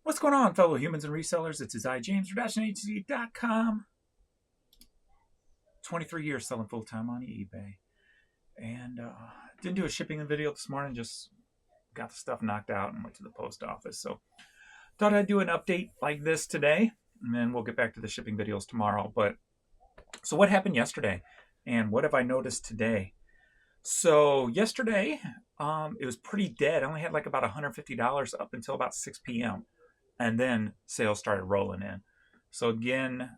What's going on, fellow humans and resellers? It's I, James, Redoption.com. 23 years selling full-time on eBay. And didn't do a shipping video this morning, just got the stuff knocked out and went to the post office. So thought I'd do an update like this today, and then we'll get back to the shipping videos tomorrow. But so what happened yesterday, and what have I noticed today? So yesterday, it was pretty dead. I only had like about $150 up until about 6 p.m. And then sales started rolling in. So again,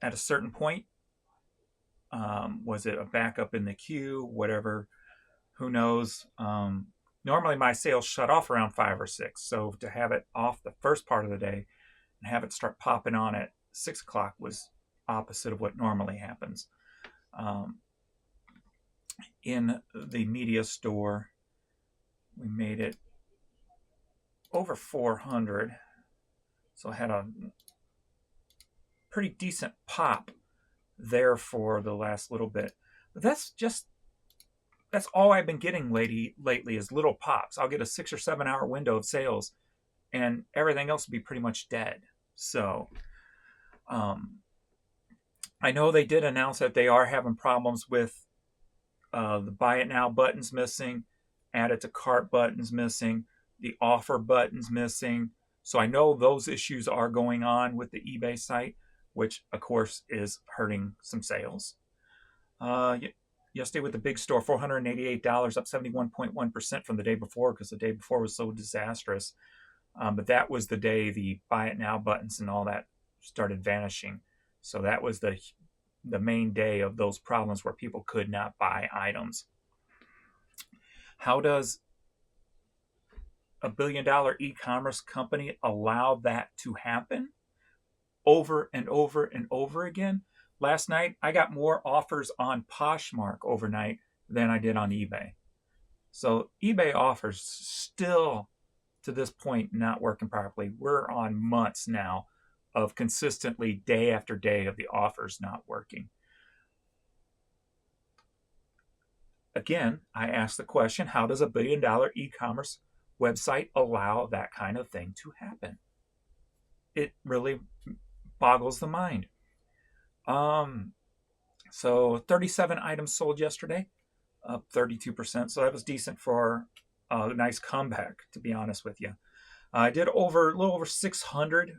at a certain point, was it a backup in the queue, whatever, who knows? Normally my sales shut off around 5 or 6. So to have it off the first part of the day and have it start popping on at 6 o'clock was opposite of what normally happens. In the media store, we made it over 400. So I had a pretty decent pop there for the last little bit. But that's all I've been getting lately is little pops. I'll get a 6 or 7 hour window of sales and everything else will be pretty much dead. So I know they did announce that they are having problems with the buy it now buttons missing, add it to cart buttons missing, the offer buttons missing. So I know those issues are going on with the eBay site, which of course is hurting some sales. Yesterday with the big store, $488, up 71.1% from the day before, because the day before was so disastrous. But that was the day the buy it now buttons and all that started vanishing. So that was the main day of those problems where people could not buy items. How does a billion-dollar e-commerce company allow that to happen over and over and over again? Last night, I got more offers on Poshmark overnight than I did on eBay. So eBay offers still, to this point, not working properly. We're on months now of consistently day after day of the offers not working. Again, I ask the question, how does a billion-dollar e-commerce website allow that kind of thing to happen? It really boggles the mind. So 37 items sold yesterday, up 32%. So that was decent for a nice comeback, to be honest with you. I did a little over 600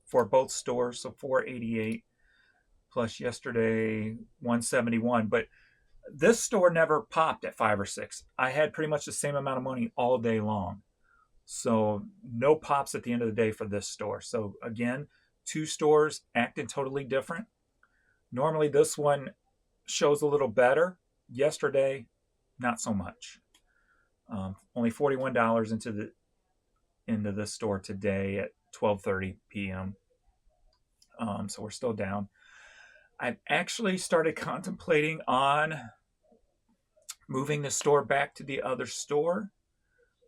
for both stores, so 488 plus yesterday 171. But this store never popped at 5 or 6. I had pretty much the same amount of money all day long. So no pops at the end of the day for this store. So again, 2 stores acting totally different. Normally this one shows a little better. Yesterday, not so much. Only $41 into this store today at 12:30 p.m. So we're still down. I've actually started contemplating on moving the store back to the other store,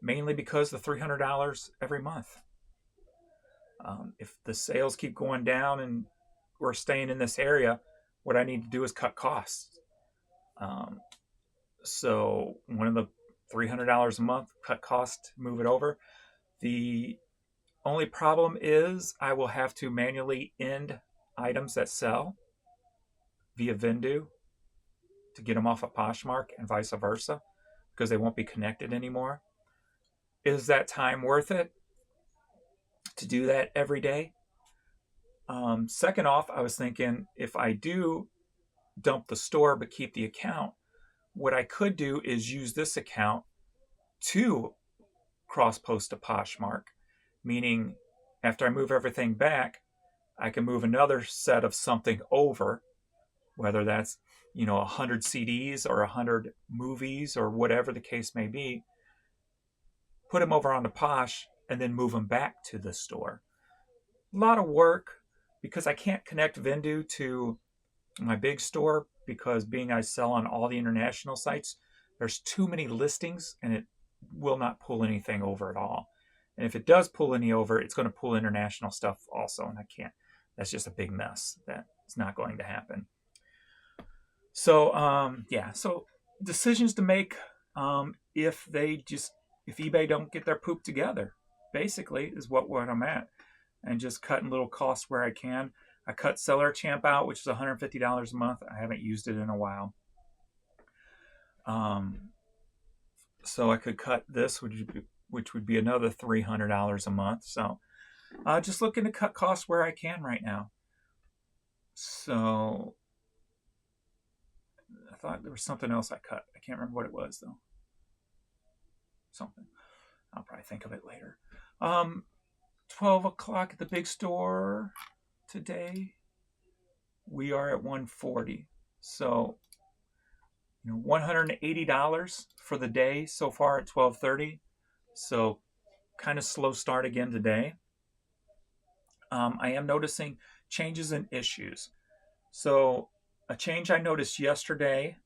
mainly because the $300 every month. If the sales keep going down and we're staying in this area, what I need to do is cut costs. So one of the $300 a month, cut cost, move it over. The only problem is I will have to manually end items that sell via vendue to get them off of Poshmark and vice versa, because they won't be connected anymore. Is that time worth it to do that every day? Second off, I was thinking if I do dump the store but keep the account, what I could do is use this account to cross-post to Poshmark, meaning after I move everything back, I can move another set of something over, whether that's 100 CDs or 100 movies or whatever the case may be, put them over onto Posh and then move them back to the store. A lot of work because I can't connect vendue to my big store, because being I sell on all the international sites, there's too many listings and it will not pull anything over at all. And if it does pull any over, it's going to pull international stuff also, and I can't. That's just a big mess. That's not going to happen. So so decisions to make if eBay don't get their poop together. basically is what I'm at, and just cutting little costs where I can. I cut Seller Champ out, which is $150 a month. I haven't used it in a while. So I could cut this, which would be another $300 a month. So just looking to cut costs where I can right now. So I thought there was something else I cut. I can't remember what it was, though. Something. I'll probably think of it later. 12 o'clock at the big store today. We are at 140. So, $180 for the day so far at 12:30. So, kind of slow start again today. I am noticing changes in issues. So, a change I noticed yesterday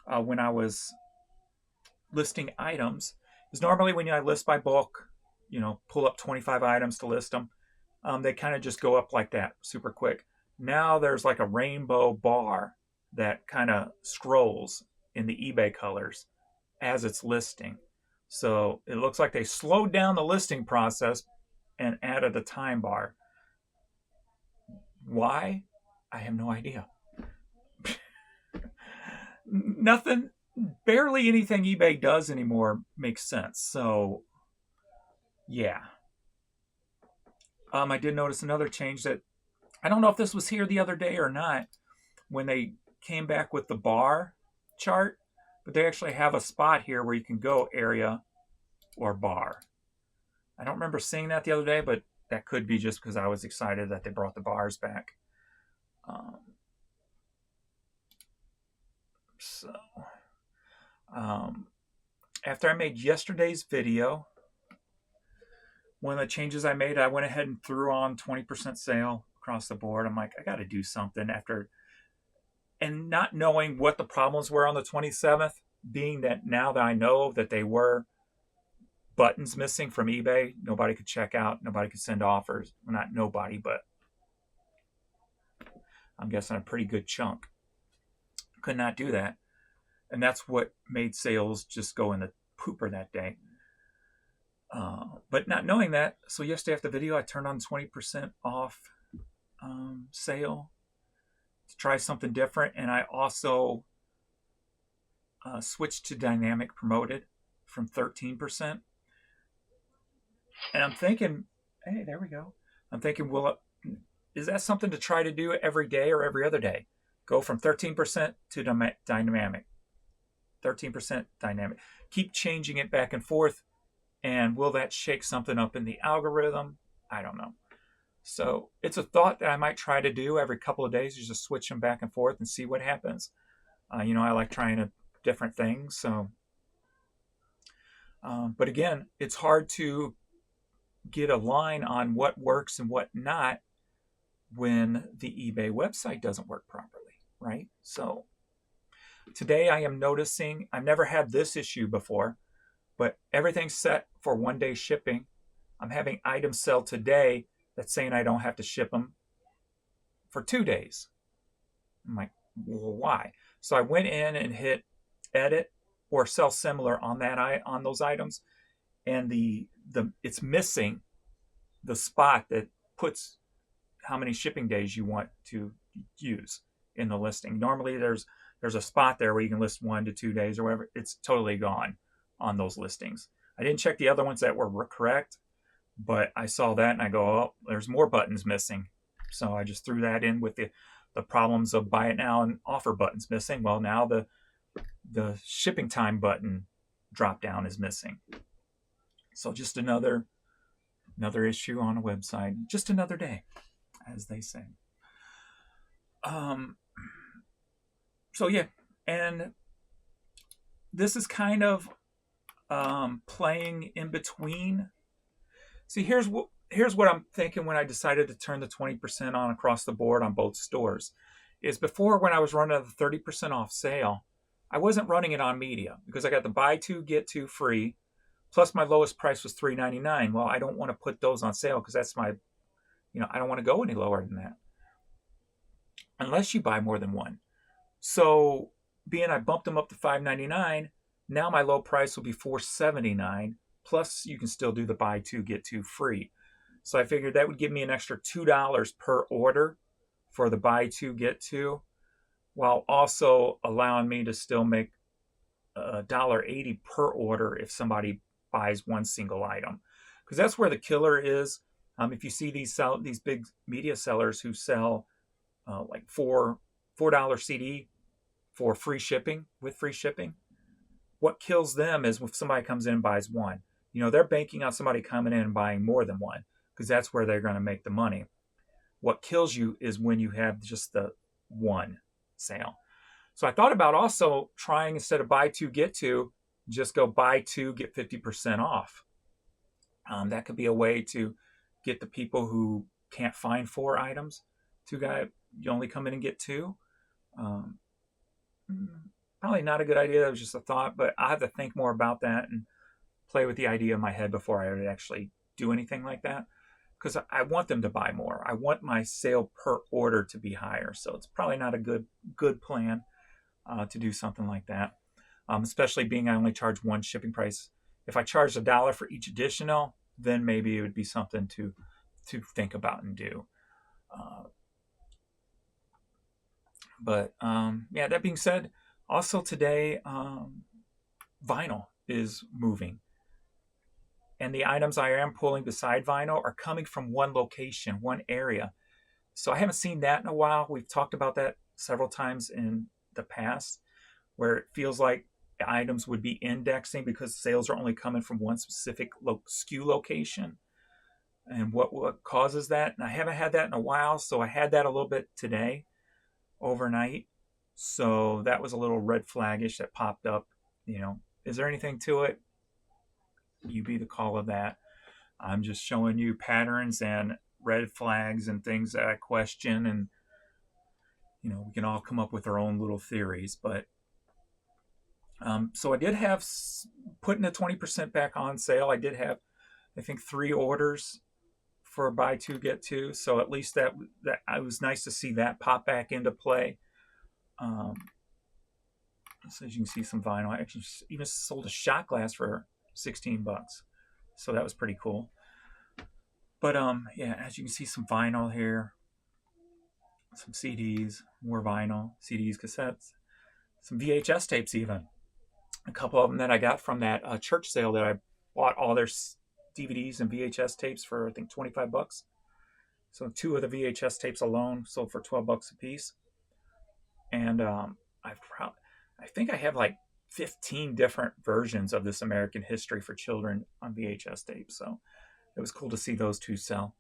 when I was listing items is normally when I list by bulk, pull up 25 items to list them, they kind of just go up like that super quick. Now there's like a rainbow bar that kind of scrolls in the eBay colors as it's listing. So it looks like they slowed down the listing process and added a time bar. Why? I have no idea. Nothing, barely anything eBay does anymore makes sense. So, yeah. I did notice another change that I don't know if this was here the other day or not when they came back with the bar chart, but they actually have a spot here where you can go area or bar. I don't remember seeing that the other day, but that could be just because I was excited that they brought the bars back. After I made yesterday's video, one of the changes I made, I went ahead and threw on 20% sale across the board. I'm like, I got to do something after, and not knowing what the problems were on the 27th, being that now that I know that they were buttons missing from eBay, nobody could check out, nobody could send offers. Well, not nobody, but I'm guessing a pretty good chunk could not do that. And that's what made sales just go in the pooper that day. But not knowing that, so yesterday after the video, I turned on 20% off sale to try something different. And I also switched to dynamic promoted from 13%. And I'm thinking, hey, there we go. I'm thinking, well, is that something to try to do every day or every other day? Go from 13% to dynamic. 13% dynamic. Keep changing it back and forth. And will that shake something up in the algorithm? I don't know. So it's a thought that I might try to do every couple of days, just switch them back and forth and see what happens. I like trying different things. So, but again, it's hard to get a line on what works and what not when the eBay website doesn't work properly, right? So today I am noticing, I've never had this issue before, but everything's set for 1 day shipping. I'm having items sell today that's saying I don't have to ship them for 2 days. I'm like, well, why? So I went in and hit edit or sell similar on those items, and it's missing the spot that puts how many shipping days you want to use in the listing. Normally there's a spot there where you can list 1 to 2 days or whatever. It's totally gone on those listings. I didn't check the other ones that were correct, but I saw that and I go, oh, there's more buttons missing. So I just threw that in with the problems of buy it now and offer buttons missing. Well, now the shipping time button drop down is missing. So just another issue on a website, just another day, as they say. So yeah, and this is kind of playing in between. See, here's what I'm thinking when I decided to turn the 20% on across the board on both stores. Is before, when I was running the 30% off sale, I wasn't running it on media because I got the buy two get two free, plus my lowest price was $3.99. Well, I don't want to put those on sale because that's my, I don't want to go any lower than that unless you buy more than one. So being I bumped them up to $5.99, now my low price will be $4.79 plus you can still do the buy two, get two free. So I figured that would give me an extra $2 per order for the buy two, get two, while also allowing me to still make $1.80 per order if somebody buys one single item. Because that's where the killer is. If you see these big media sellers who sell like $4 CD for free shipping, with free shipping, what kills them is if somebody comes in and buys one. They're banking on somebody coming in and buying more than one, because that's where they're going to make the money. What kills you is when you have just the one sale. So I thought about also trying, instead of buy two, get two, just go buy two, get 50% off. That could be a way to get the people who can't find 4 items to you only come in and get 2. Probably not a good idea. That was just a thought, but I have to think more about that and play with the idea in my head before I would actually do anything like that, because I want them to buy more. I want my sale per order to be higher. So it's probably not a good plan to do something like that, especially being I only charge one shipping price. If I charged $1 for each additional, then maybe it would be something to think about and do. Yeah, that being said, also today, vinyl is moving. And the items I am pulling beside vinyl are coming from one location, one area. So I haven't seen that in a while. We've talked about that several times in the past, where it feels like items would be indexing because sales are only coming from one specific SKU location. And what causes that? And I haven't had that in a while, so I had that a little bit today, overnight. So that was a little red flaggish that popped up. Is there anything to it? You be the call of that. I'm just showing you patterns and red flags and things that I question, and we can all come up with our own little theories. But so I did have putting the 20% back on sale. I did have, I think, 3 orders for buy two get two. So at least that it was nice to see that pop back into play. So as you can see, some vinyl. I actually even sold a shot glass for $16, so that was pretty cool. But yeah, as you can see, some vinyl here, some CDs, more vinyl, CDs, cassettes, some VHS tapes, even a couple of them that I got from that church sale that I bought all their DVDs and VHS tapes for, I think, $25. So 2 of the VHS tapes alone sold for $12 a piece. And I think I have like 15 different versions of This American History for Children on VHS tape. So it was cool to see those 2 sell.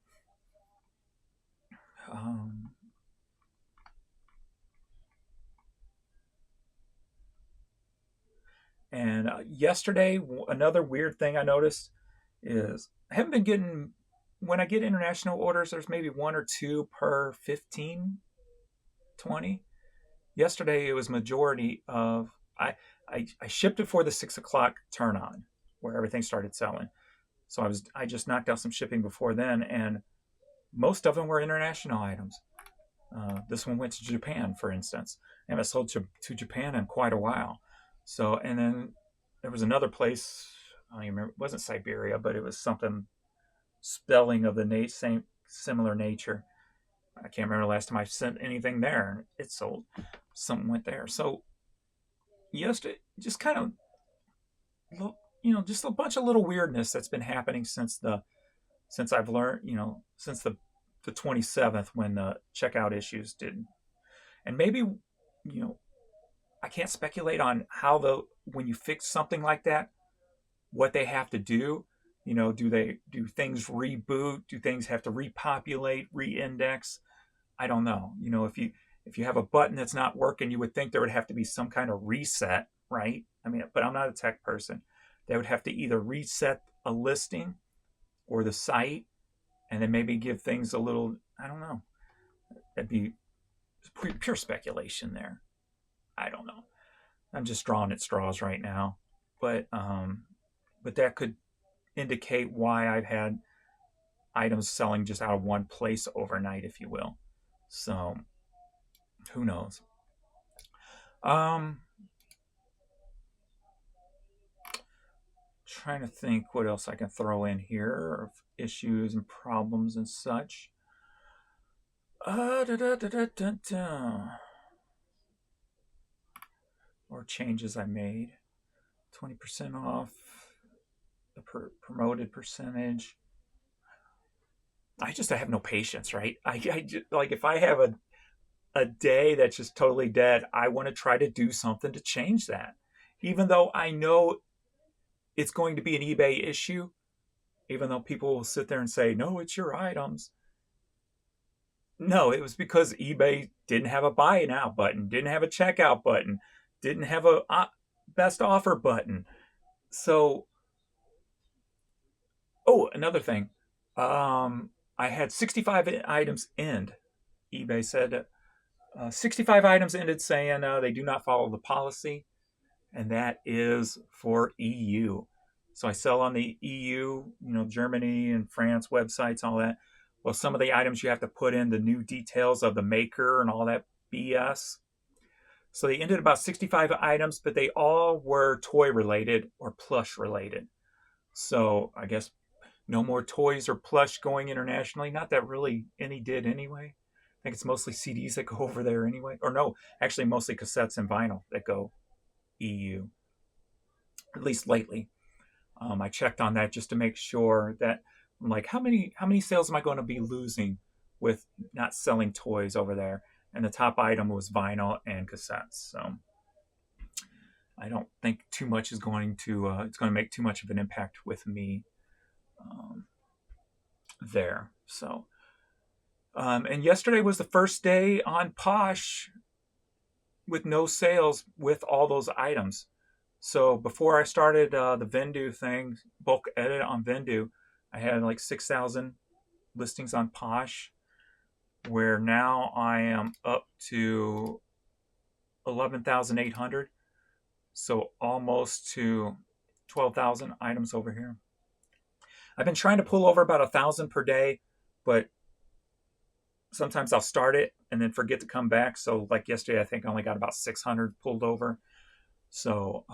And yesterday, another weird thing I noticed is I haven't been getting, when I get international orders, there's maybe 1 or 2 per 15, 20. Yesterday, it was majority of, I shipped it for the 6 o'clock turn on, where everything started selling. So I just knocked out some shipping before then, and most of them were international items. This one went to Japan, for instance. I haven't sold to Japan in quite a while. So, and then there was another place, I don't even remember, it wasn't Siberia, but it was something spelling of the same similar nature. I can't remember the last time I sent anything there, and it sold. Something went there. So, just kind of, just a bunch of little weirdness that's been happening since I've learned, since the 27th, when the checkout issues did. And maybe, I can't speculate on how when you fix something like that, what they have to do. Do things reboot? Do things have to repopulate, re-index? I don't know. If you have a button that's not working, you would think there would have to be some kind of reset, right? But I'm not a tech person. They would have to either reset a listing or the site, and then maybe give things a little, I don't know. That'd be pure speculation there. I don't know. I'm just drawing at straws right now. But that could indicate why I've had items selling just out of one place overnight, if you will. So, who knows? Trying to think what else I can throw in here of issues and problems and such. Da, da, da, da, da, da. Or changes I made. 20% off the promoted percentage. I have no patience, right? I just, like, if I have a day that's just totally dead, I want to try to do something to change that. Even though I know it's going to be an eBay issue, even though people will sit there and say, no, it's your items. No, it was because eBay didn't have a buy now button, didn't have a checkout button, didn't have a best offer button. So, oh, another thing. I had 65 items end. eBay said 65 items ended saying they do not follow the policy, and that is for EU. So I sell on the EU, Germany and France websites, all that. Well, some of the items you have to put in the new details of the maker and all that BS. So they ended about 65 items, but they all were toy related or plush related. So I guess no more toys or plush going internationally. Not that really any did anyway. I think it's mostly CDs that go over there anyway. Or no, actually mostly cassettes and vinyl that go EU, at least lately. I checked on that just to make sure that I'm like, how many sales am I going to be losing with not selling toys over there? And the top item was vinyl and cassettes. So I don't think too much is going to it's going to make too much of an impact with me there. So and yesterday was the first day on Posh with no sales with all those items. So before I started the vendue thing, bulk edit on vendue, I had like 6,000 listings on Posh, where now I am up to 11,800. So almost to 12,000 items over here. I've been trying to pull over about 1,000 per day, but sometimes I'll start it and then forget to come back. So like yesterday, I think I only got about 600 pulled over. So,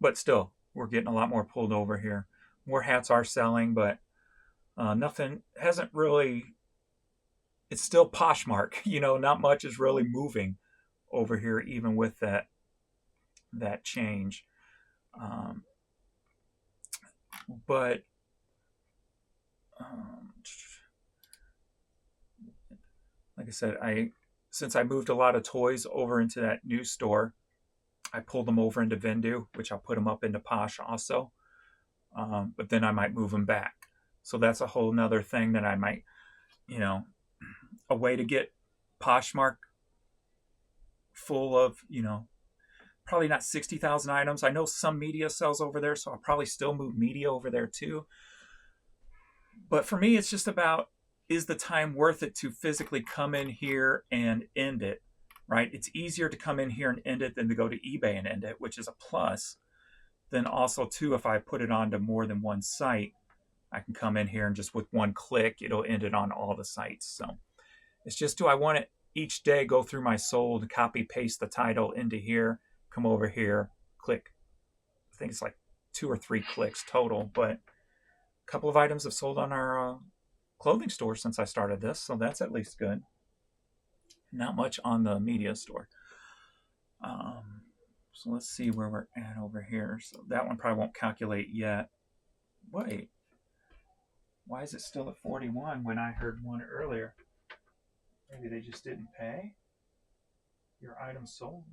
but still, we're getting a lot more pulled over here. More hats are selling, but nothing hasn't really. It's still Poshmark, not much is really moving over here, even with that change. But like I said, since I moved a lot of toys over into that new store, I pulled them over into vendue, which I'll put them up into Posh also. But then I might move them back. So that's a whole nother thing that I might, a way to get Poshmark full of, probably not 60,000 items. I know some media sells over there, so I'll probably still move media over there too. But for me, it's just about, is the time worth it to physically come in here and end it, right? It's easier to come in here and end it than to go to eBay and end it, which is a plus. Then also too, if I put it onto more than one site, I can come in here and just with one click, it'll end it on all the sites. So it's just, do I want it each day, go through my sold, copy, paste the title into here, come over here, click. I think it's like 2 or 3 clicks total, but a couple of items have sold on our clothing store since I started this, so that's at least good. Not much on the media store. So let's see where we're at over here. So that one probably won't calculate yet. Wait, why is it still at 41 when I heard one earlier? Maybe they just didn't pay? Your item sold.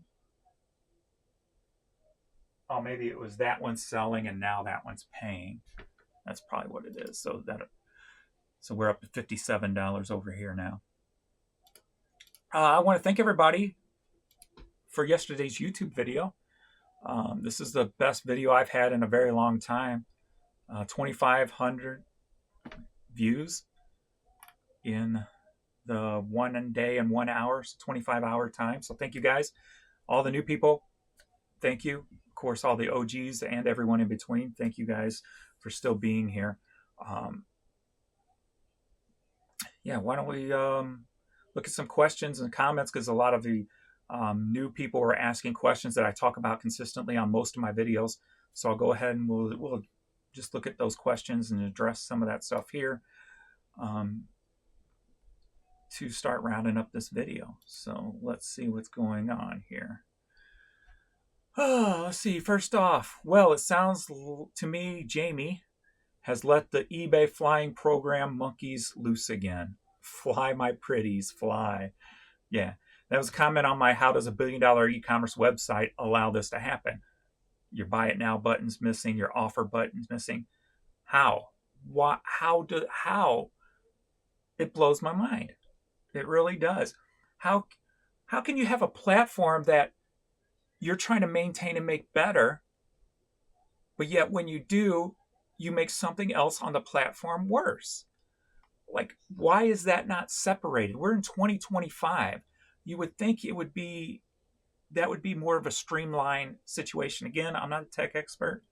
Oh, maybe it was that one selling and now that one's paying. That's probably what it is. So we're up to $57 over here now. I want to thank everybody for yesterday's YouTube video. This is the best video I've had in a very long time. 2,500 views in the 1 day and 1 hour, 25-hour time. So thank you guys. All the new people, thank you. Of course, all the OGs and everyone in between, thank you guys for still being here. Yeah, why don't we look at some questions and comments, because a lot of the New people are asking questions that I talk about consistently on most of my videos. So I'll go ahead and we'll just look at those questions and address some of that stuff here to start rounding up this video. So let's see what's going on here. Oh, let's see. First off, well, it sounds to me Jamie has let the eBay flying program monkeys loose again. Fly, my pretties, fly. Yeah, that was a comment on my how does a $1 billion e-commerce website allow this to happen? Your buy it now button's missing, your offer button's missing. How? What? How? It blows my mind. It really does. How can you have a platform that you're trying to maintain and make better, but yet when you do, you make something else on the platform worse? Like, why is that not separated? We're in 2025. You would think it would be that would be more of a streamlined situation. Again, I'm not a tech expert,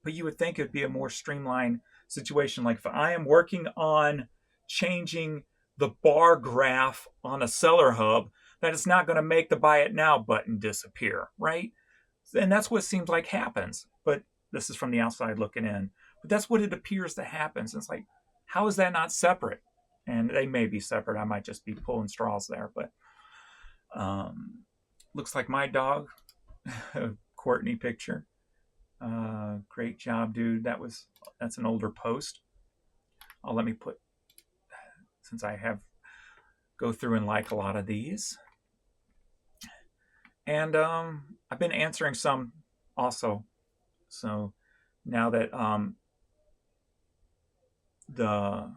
but you would think it would be a more streamlined situation. Like if I am working on changing the bar graph on a seller hub, that is not going to make the buy it now button disappear, right? And that's what seems like happens. But this is from the outside looking in. But that's what it appears to happen. So it's like, how is that not separate? And they may be separate. I might just be pulling straws there. But looks like my dog, Courtney picture. Great job, dude. That's an older post. Let me put, since I have go through and like a lot of these. And I've been answering some also. So now that the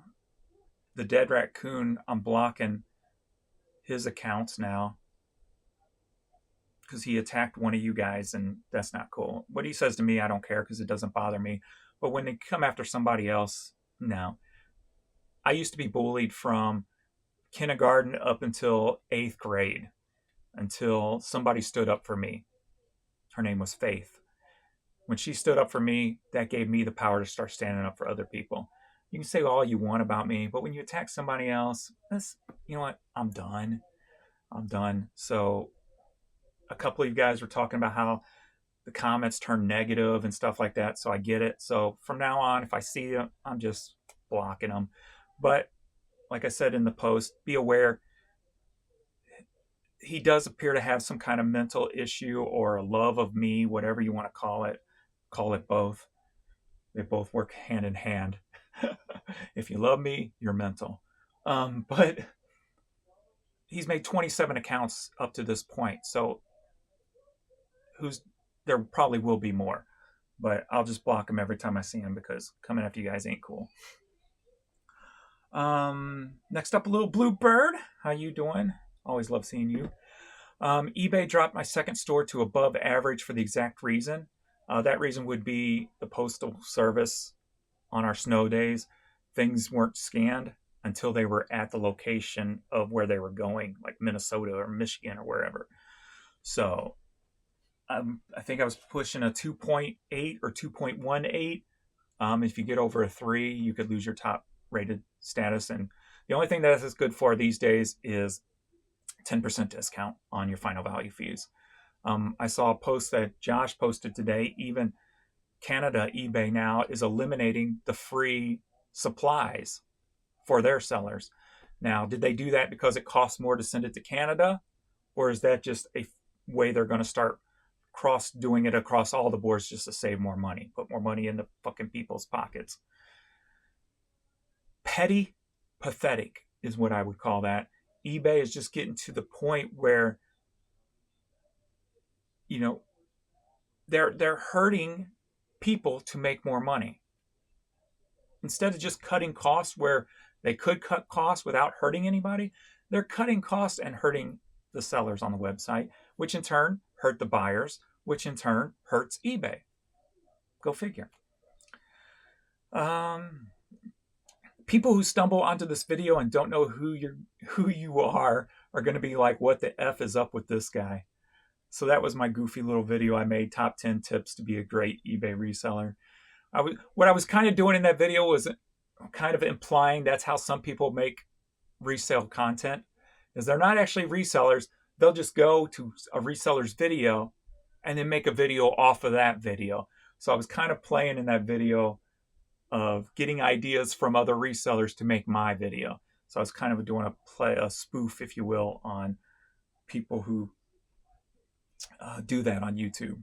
dead raccoon, I'm blocking his accounts now because he attacked one of you guys, and that's not cool. What he says to me, I don't care because it doesn't bother me. But when they come after somebody else, no. I used to be bullied from kindergarten up until 8th grade, until somebody stood up for me. Her name was Faith. When she stood up for me, that gave me the power to start standing up for other people. You can say all you want about me, but when you attack somebody else, you know what? I'm done. So a couple of you guys were talking about how the comments turn negative and stuff like that. So I get it. So from now on, if I see them, I'm just blocking them. But like I said in the post, be aware he does appear to have some kind of mental issue or a love of me, whatever you want to call it. Call it both. They both work hand in hand. If you love me, you're mental. But he's made 27 accounts up to this point. So there probably will be more. But I'll just block him every time I see him because coming after you guys ain't cool. Next up, a little blue bird. How you doing? Always love seeing you. eBay dropped my second store to above average for the exact reason. That reason would be the postal service on our snow days. Things weren't scanned until they were at the location of where they were going, like Minnesota or Michigan or wherever. So I think I was pushing a 2.8 or 2.18. If you get over a 3, you could lose your top rated status. And the only thing that is good for these days is 10% discount on your final value fees. I saw a post that Josh posted today. Even Canada eBay now is eliminating the free supplies for their sellers. Now, did they do that because it costs more to send it to Canada? Or is that just a way they're going to start doing it across all the boards just to save more money, put more money in the fucking people's pockets? Petty, pathetic is what I would call that. eBay is just getting to the point where, you know, they're hurting people to make more money. Instead of just cutting costs where they could cut costs without hurting anybody, they're cutting costs and hurting the sellers on the website, which in turn hurt the buyers, which in turn hurts eBay. Go figure. People who stumble onto this video and don't know who you are going to be like, what the F is up with this guy? So that was my goofy little video I made, top 10 tips to be a great eBay reseller. What I was kind of doing in that video was kind of implying that's how some people make resale content, is they're not actually resellers. they'll just go to a reseller's video and then make a video off of that video. So I was kind of playing in that video of getting ideas from other resellers to make my video. So I was kind of doing a spoof, if you will, on people who do that on YouTube.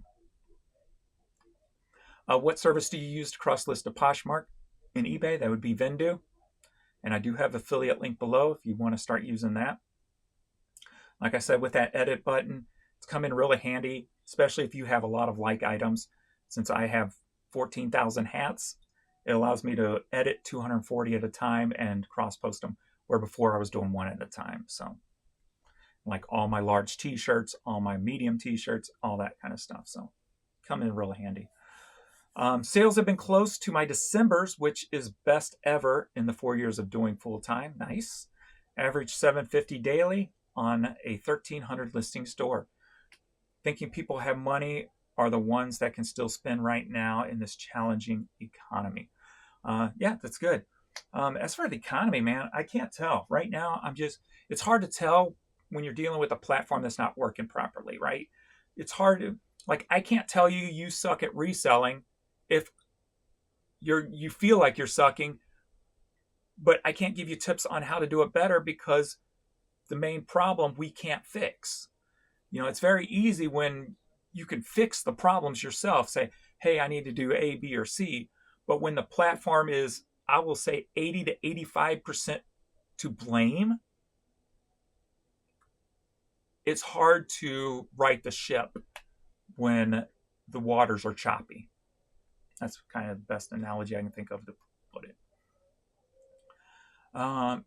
What service do you use to cross-list a Poshmark in eBay? That would be Vendue. And I do have an affiliate link below if you want to start using that. Like I said, with that edit button, it's come in really handy, especially if you have a lot of like items. Since I have 14,000 hats, it allows me to edit 240 at a time and cross-post them, where before I was doing one at a time. So like all my large t-shirts, all my medium t-shirts, all that kind of stuff. So come in really handy. Sales have been close to my December's, which is best ever in the 4 years of doing full-time. Nice. Average $750 daily on a 1,300 listing store. Thinking people have money are the ones that can still spend right now in this challenging economy. Yeah, that's good. As for the economy, man, I can't tell. Right now, it's hard to tell when you're dealing with a platform that's not working properly, right? It's hard to, like, I can't tell you suck at reselling if you feel like you're sucking, but I can't give you tips on how to do it better because the main problem we can't fix. You know, it's very easy when you can fix the problems yourself. Say, hey, I need to do A, B, or C. But when the platform is, I will say, 80 to 85% to blame, it's hard to right the ship when the waters are choppy. That's kind of the best analogy I can think of to put it.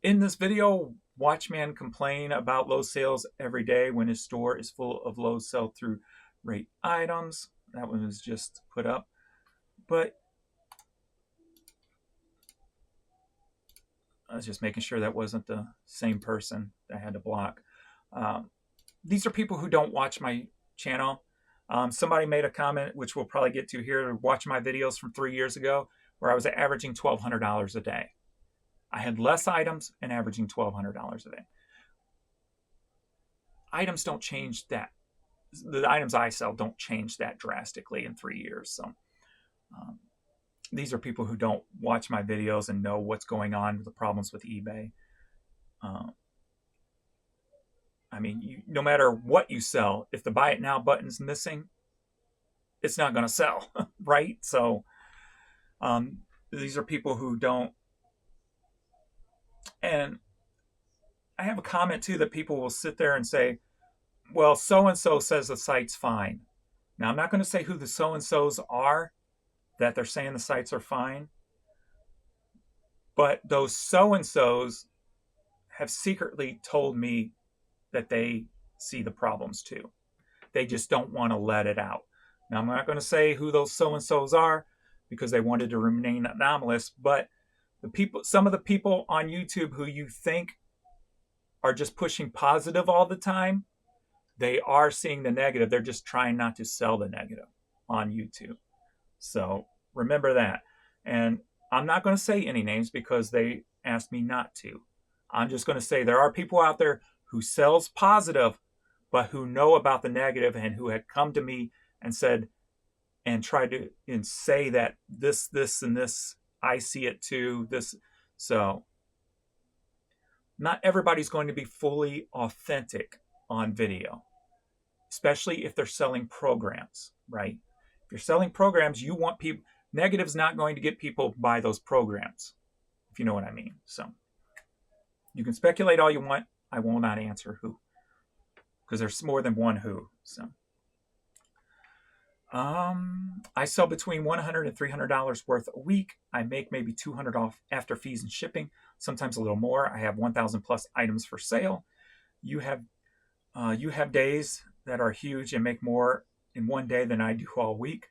In this video, Watchman complain about low sales every day when his store is full of low sell-through rate items. That one was just put up. But I was just making sure that wasn't the same person that I had to block. These are people who don't watch my channel. Somebody made a comment, which we'll probably get to here, watch my videos from 3 years ago, where I was averaging $1,200 a day. I had less items and averaging $1,200 a day. Items don't change that. The items I sell don't change that drastically in 3 years. So these are people who don't watch my videos and know what's going on with the problems with eBay. I mean, no matter what you sell, if the buy it now button's missing, it's not going to sell, right? So these are people who don't. And I have a comment too that people will sit there and say, well, so-and-so says the site's fine. Now, I'm not going to say who the so-and-sos are that they're saying the sites are fine, but those so-and-sos have secretly told me that they see the problems too. They just don't want to let it out. Now, I'm not going to say who those so-and-sos are because they wanted to remain anonymous, but some of the people on YouTube who you think are just pushing positive all the time, they are seeing the negative. They're just trying not to sell the negative on YouTube. So remember that. And I'm not going to say any names because they asked me not to. I'm just going to say there are people out there who sells positive, but who know about the negative and who had come to me and said, and tried to and say that this, and this, I see it too. This, so not everybody's going to be fully authentic on video, especially if they're selling programs, right? If you're selling programs, you want people, negative's not going to get people buy those programs, if you know what I mean. So you can speculate all you want. I will not answer who, because there's more than one who. So I sell between $100 and $300 worth a week. I make maybe $200 off after fees and shipping, sometimes a little more. I have 1,000 plus items for sale. You have days that are huge and make more in one day than I do all week.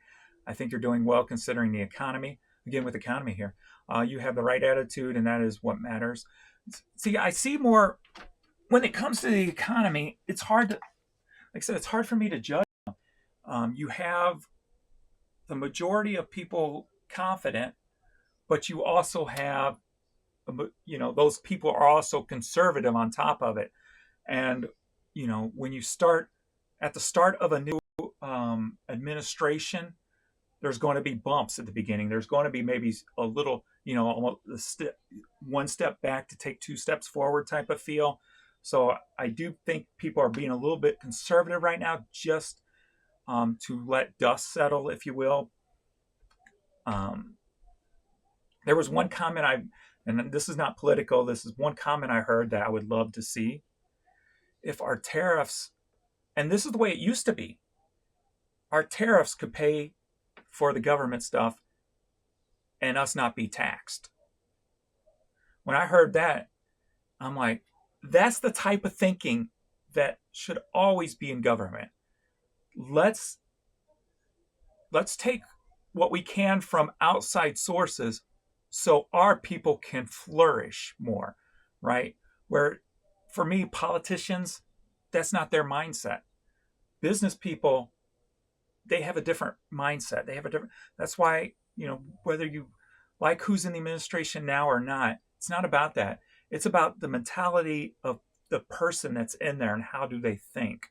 I think you're doing well considering the economy. Again, with economy here, you have the right attitude, and that is what matters. See, I see more when it comes to the economy. It's hard to, like I said, it's hard for me to judge. You have the majority of people confident, but you also have, those people are also conservative on top of it. And, when you start at the start of a new administration, there's going to be bumps at the beginning. There's going to be maybe a little, almost one step back to take two steps forward type of feel. So I do think people are being a little bit conservative right now, just to let dust settle, if you will. There was one comment and this is not political, this is one comment I heard that I would love to see. If our tariffs, and this is the way it used to be, our tariffs could pay for the government stuff and us not be taxed. When I heard that, I'm like, that's the type of thinking that should always be in government. Let's take what we can from outside sources so our people can flourish more, right? Where for me, politicians, that's not their mindset. Business people, they have a different mindset. That's why, whether you like who's in the administration now or not, it's not about that. It's about the mentality of the person that's in there and how do they think.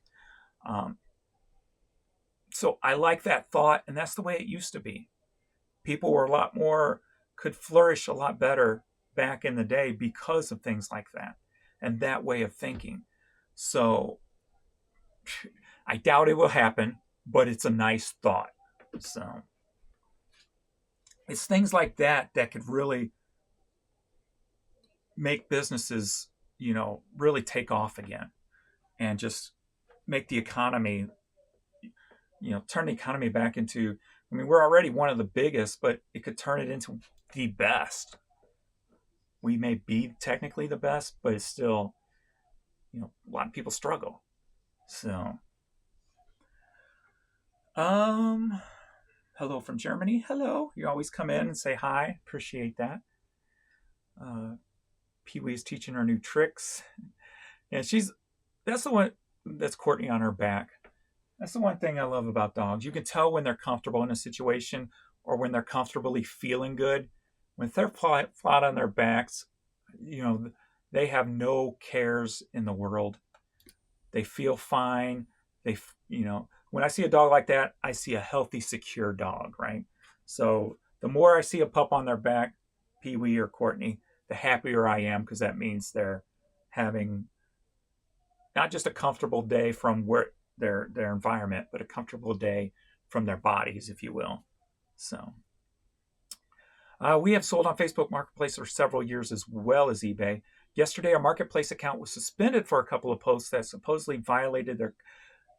So I like that thought, and that's the way it used to be. People were could flourish a lot better back in the day because of things like that and that way of thinking. So I doubt it will happen, but it's a nice thought. So it's things like that could really make businesses, really take off again and just make the economy, turn the economy back into, we're already one of the biggest, but it could turn it into the best. We may be technically the best, but it's still, a lot of people struggle. So, hello from Germany. Hello. You always come in and say hi. Appreciate that. Peewee is teaching her new tricks. And that's the one that's Courtney on her back. That's the one thing I love about dogs. You can tell when they're comfortable in a situation or when they're comfortably feeling good. When they're flat on their backs, they have no cares in the world. They feel fine. When I see a dog like that, I see a healthy, secure dog, right? So the more I see a pup on their back, Peewee or Courtney, the happier I am, because that means they're having not just a comfortable day from where their environment, but a comfortable day from their bodies, if you will. So we have sold on Facebook Marketplace for several years as well as eBay. Yesterday, our Marketplace account was suspended for a couple of posts that supposedly violated their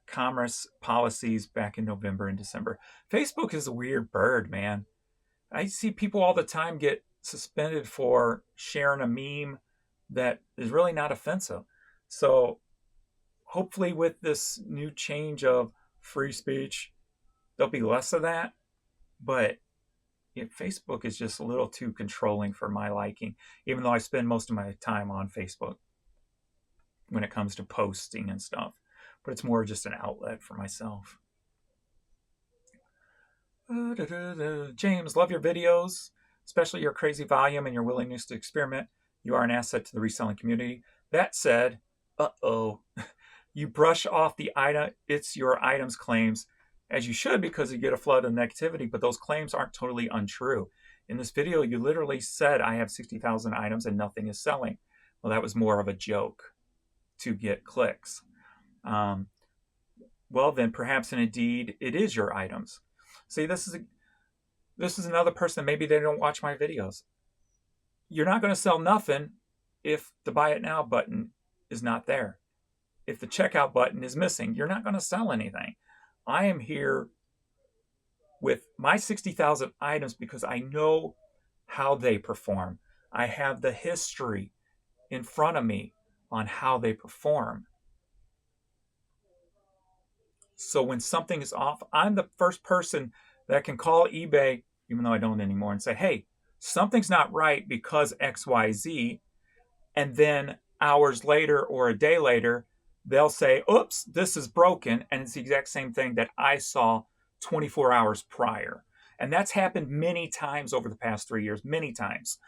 commerce policies back in November and December. Facebook is a weird bird, man. I see people all the time get suspended for sharing a meme that is really not offensive. So hopefully with this new change of free speech, there'll be less of that. But Facebook is just a little too controlling for my liking, even though I spend most of my time on Facebook when it comes to posting and stuff. But it's more just an outlet for myself. James, love your videos, especially your crazy volume and your willingness to experiment. You are an asset to the reselling community. That said, you brush off the item, it's your items claims, as you should, because you get a flood of negativity, but those claims aren't totally untrue. In this video, you literally said, I have 60,000 items and nothing is selling. Well, that was more of a joke to get clicks. Well, then perhaps indeed it is your items. See, this is another person, maybe they don't watch my videos. You're not going to sell nothing if the buy it now button is not there. If the checkout button is missing, you're not going to sell anything. I am here with my 60,000 items because I know how they perform. I have the history in front of me on how they perform. So when something is off, I'm the first person that can call eBay, even though I don't anymore, and say, hey, something's not right because XYZ. And then hours later or a day later, they'll say, oops, this is broken. And it's the exact same thing that I saw 24 hours prior. And that's happened many times over the past 3 years, many times.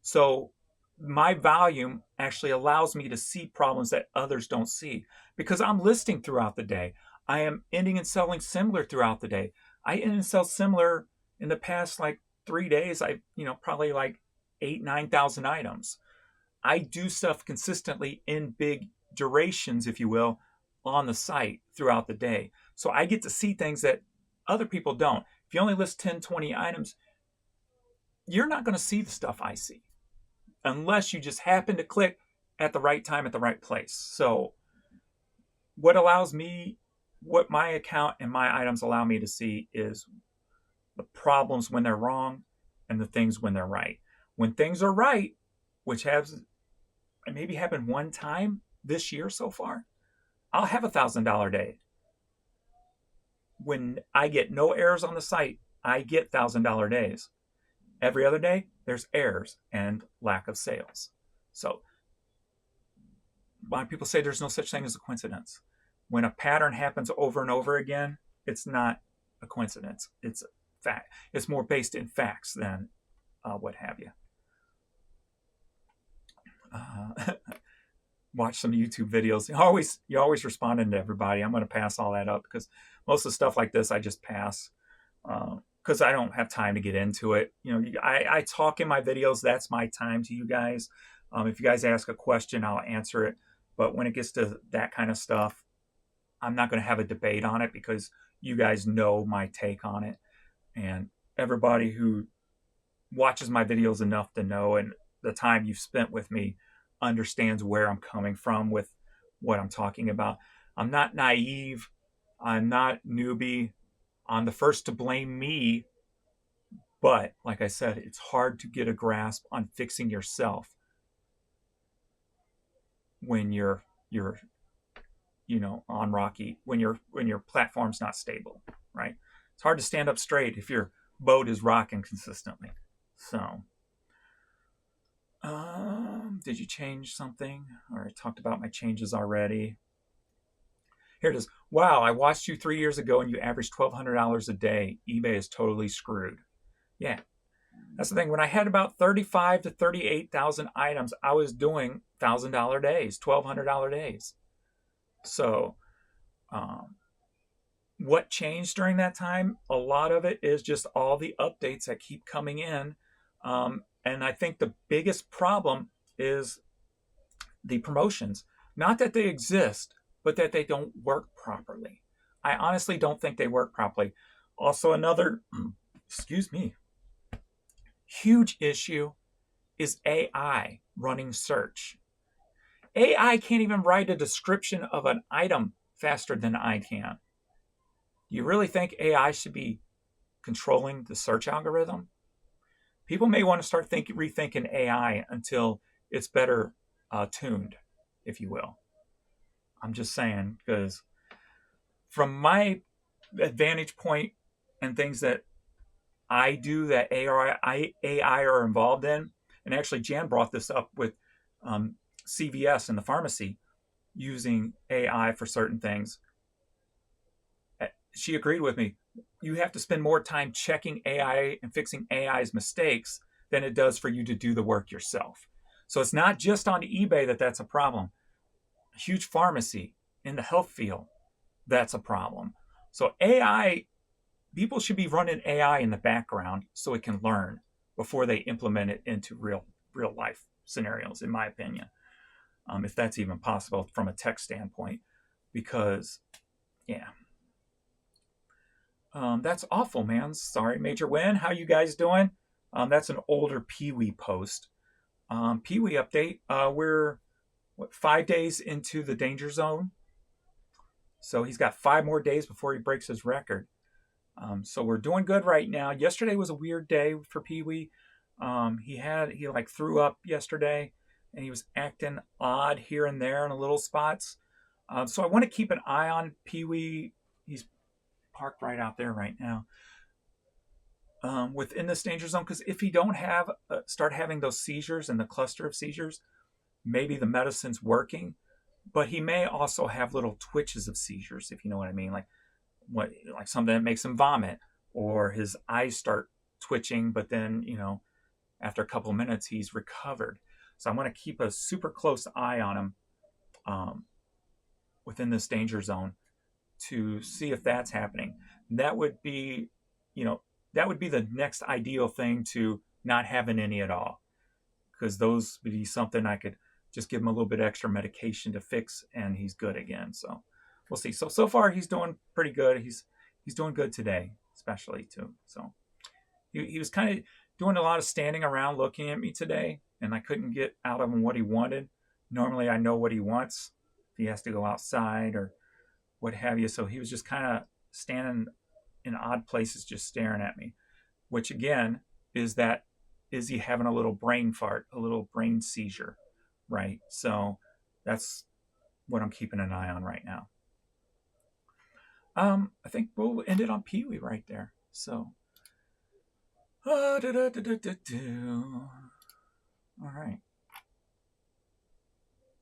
So my volume actually allows me to see problems that others don't see because I'm listing throughout the day. I am ending and selling similar throughout the day. I end and sell similar in the past like 3 days. Probably like 8, 9,000 items. I do stuff consistently in big durations, if you will, on the site throughout the day. So I get to see things that other people don't. If you only list 10, 20 items, you're not going to see the stuff I see unless you just happen to click at the right time at the right place. So what my account and my items allow me to see is the problems when they're wrong and the things when they're right. When things are right, which has maybe happened one time this year so far, I'll have $1,000 day. When I get no errors on the site, I get $1,000 days. Every other day, there's errors and lack of sales. So a lot of people say there's no such thing as a coincidence. When a pattern happens over and over again, it's not a coincidence. It's a fact. It's more based in facts than what have you. Watch some YouTube videos. You always responding to everybody. I'm going to pass all that up because most of the stuff like this I just pass because I don't have time to get into it. I talk in my videos. That's my time to you guys. If you guys ask a question, I'll answer it. But when it gets to that kind of stuff, I'm not going to have a debate on it because you guys know my take on it. And everybody who watches my videos enough to know and the time you've spent with me understands where I'm coming from with what I'm talking about. I'm not naive. I'm not newbie. I'm the first to blame me. But like I said, it's hard to get a grasp on fixing yourself when you're on rocky, when your platform's not stable, right? It's hard to stand up straight if your boat is rocking consistently. So did you change something? Or I talked about my changes already. Here it is. Wow, I watched you 3 years ago and you averaged $1,200 a day. eBay is totally screwed. Yeah, that's the thing. When I had about 35 to 38,000 items, I was doing $1,000 days, $1,200 days. So what changed during that time? A lot of it is just all the updates that keep coming in. And I think the biggest problem is the promotions. Not that they exist, but that they don't work properly. I honestly don't think they work properly. Also, another, huge issue is AI running search. AI can't even write a description of an item faster than I can. You really think AI should be controlling the search algorithm? People may want to start rethinking AI until it's better tuned, if you will. I'm just saying, because from my vantage point and things that I do that AI are involved in, and actually Jan brought this up with CVS and the pharmacy using AI for certain things. She agreed with me. You have to spend more time checking AI and fixing AI's mistakes than it does for you to do the work yourself. So it's not just on eBay that's a problem. A huge pharmacy in the health field, that's a problem. So AI, people should be running AI in the background so it can learn before they implement it into real life scenarios, in my opinion. If that's even possible from a tech standpoint, because, yeah. That's awful, man. Sorry, Major Win. How you guys doing? That's an older Peewee post. Peewee update. We're 5 days into the danger zone. So he's got 5 more days before he breaks his record. So we're doing good right now. Yesterday was a weird day for Peewee. He like threw up yesterday, and he was acting odd here and there in little spots. So I want to keep an eye on Peewee. He's parked right out there right now within this danger zone, because if he don't start having those seizures and the cluster of seizures, maybe the medicine's working, but he may also have little twitches of seizures, if you know what I mean, like something that makes him vomit, or his eyes start twitching, but then after a couple of minutes he's recovered. So I'm going to keep a super close eye on him within this danger zone to see if that's happening. That would be, that would be the next ideal thing to not having any at all, because those would be something I could just give him a little bit extra medication to fix, and he's good again. So we'll see. So far he's doing pretty good. He's doing good today, especially too. So he was kind of doing a lot of standing around looking at me today, and I couldn't get out of him what he wanted. Normally I know what he wants if he has to go outside or what have you. So he was just kind of standing in odd places just staring at me, which again is he having a little brain fart, a little brain seizure, right? So that's what I'm keeping an eye on right now. I think we'll end it on Peewee right there. So all right.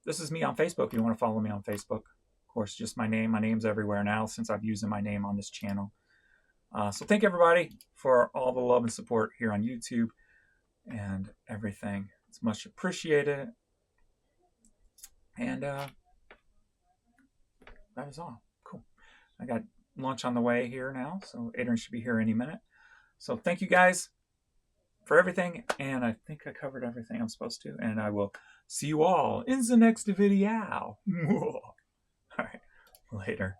This is me on Facebook if you want to follow me on Facebook. Of course, just my name. My name's everywhere now since I've used my name on this channel. So thank everybody for all the love and support here on YouTube and everything. It's much appreciated. And that is all. Cool. I got lunch on the way here now, so Adrian should be here any minute. So thank you guys for everything, and I think I covered everything I'm supposed to, and I will see you all in the next video. All right, later.